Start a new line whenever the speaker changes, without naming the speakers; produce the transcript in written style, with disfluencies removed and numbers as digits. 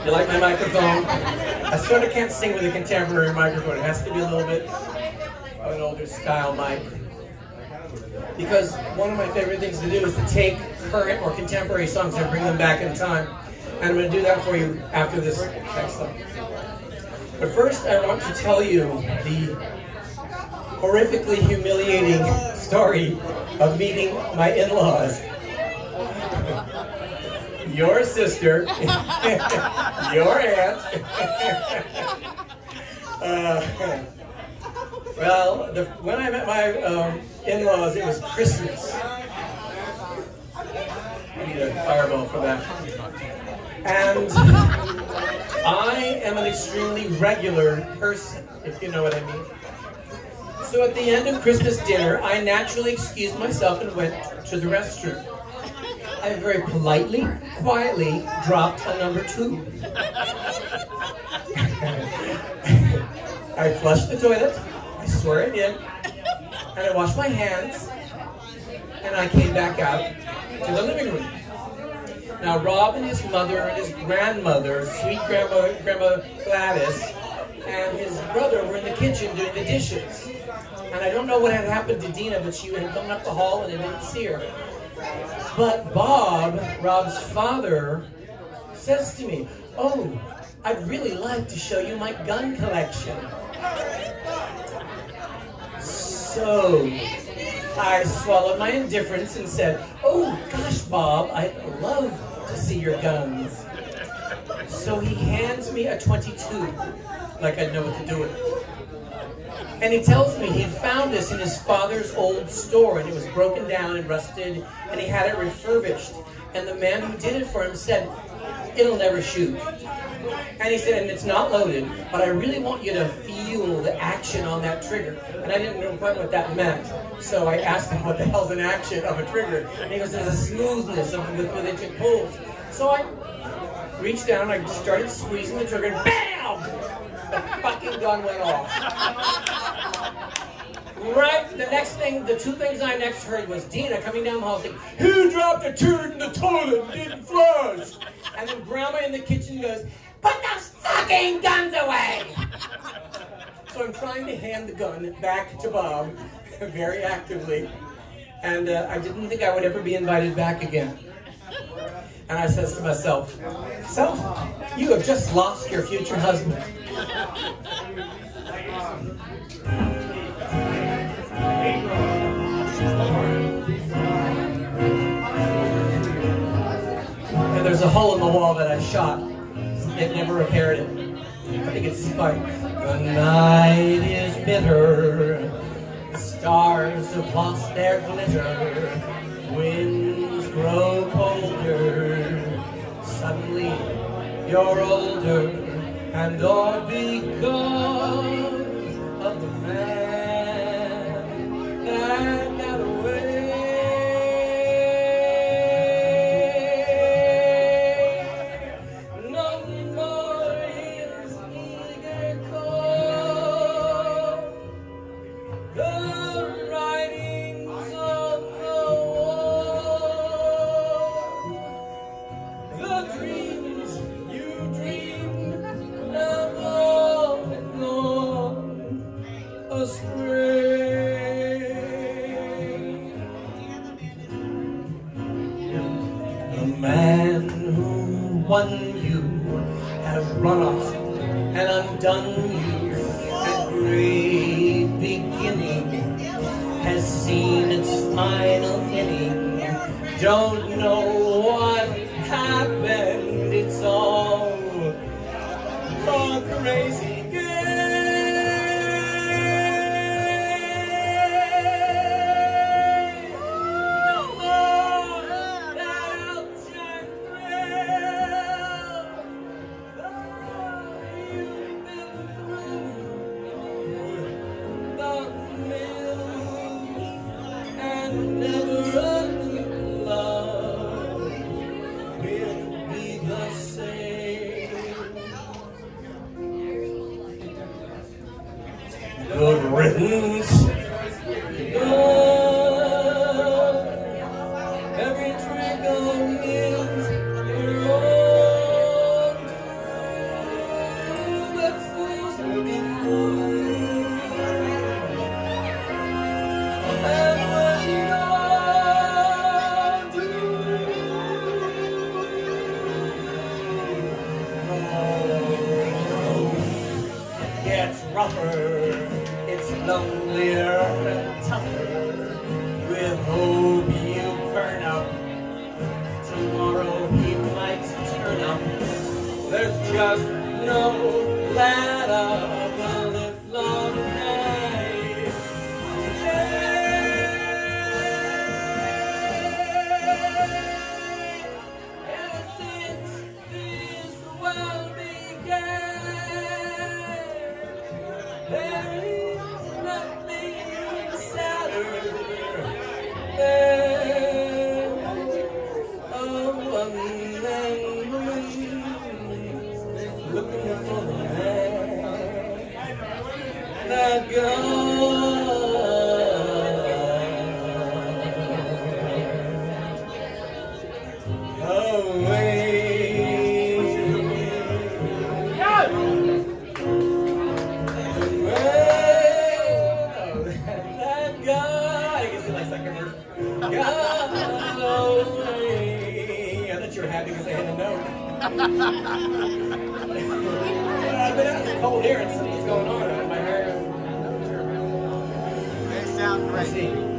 You like my microphone? I sort of can't sing with a contemporary microphone. It has to be a little bit of an older style mic. Because one of my favorite things to do is to take current or contemporary songs and bring them back in time. And I'm going to do that for you after this next song. But first, I want to tell you the horrifically humiliating story of meeting my in-laws. Your sister, your aunt. Well, when I met my in-laws, it was Christmas. I need a fireball for that. And I am an extremely regular person, if you know what I mean. So at the end of Christmas dinner, I naturally excused myself and went to the restroom. I very politely, quietly dropped a number 2. I flushed the toilet, I swear I did, and I washed my hands, and I came back out to the living room. Now Rob and his mother and his grandmother, sweet Grandma Gladys, and his brother were in the kitchen doing the dishes. And I don't know what had happened to Dina, but she had gone up the hall and I didn't see her. But Bob, Rob's father, says to me, "Oh, I'd really like to show you my gun collection." So I swallowed my indifference and said, "Oh gosh, Bob, I'd love to see your guns." So he hands me a .22, like I'd know what to do with it. And he tells me he'd found this in his father's old store, and it was broken down and rusted, and he had it refurbished. And the man who did it for him said, "It'll never shoot." And he said, "And it's not loaded, but I really want you to feel the action on that trigger." And I didn't know quite what that meant. So I asked him, "What the hell's an action of a trigger?" And he goes, "There's a smoothness with which it pulls." So I reached down, I started squeezing the trigger, and BAM! The fucking gun went off. Right, the 2 things I next heard was Dina coming down the hall saying, "Who dropped a turd in the toilet and didn't flush?" And then Grandma in the kitchen goes, "Put those fucking guns away!" So I'm trying to hand the gun back to Bob very actively. And I didn't think I would ever be invited back again. And I says to myself, "Self, you have just lost your future husband." And there's a hole in the wall that I shot. It never repaired it. I think it's spiked. The night is bitter. The stars have lost their glitter. Winds grow colder. Suddenly you're older. And all because of the man that got away. No more his eager call. The writings of the wall. The dreams you dreamed have all gone astray. The man who won you has run off and undone you. The great beginning has seen its final inning. Don't know what happened, it's all gone crazy. Good riddance. Every trickle is your own offer. It's lonelier and tougher. With hope you burn up. Tomorrow he might turn up. There's just no ladder on this long night. Ever since this world began, there is nothing sadder than a one-man woman looking for the man that goes away. That guy, I guess he likes that commercial. Go away. I thought you were happy because I had a note. I've been out in the cold here and see what's going on. My hair.
They sound great.
Let's see.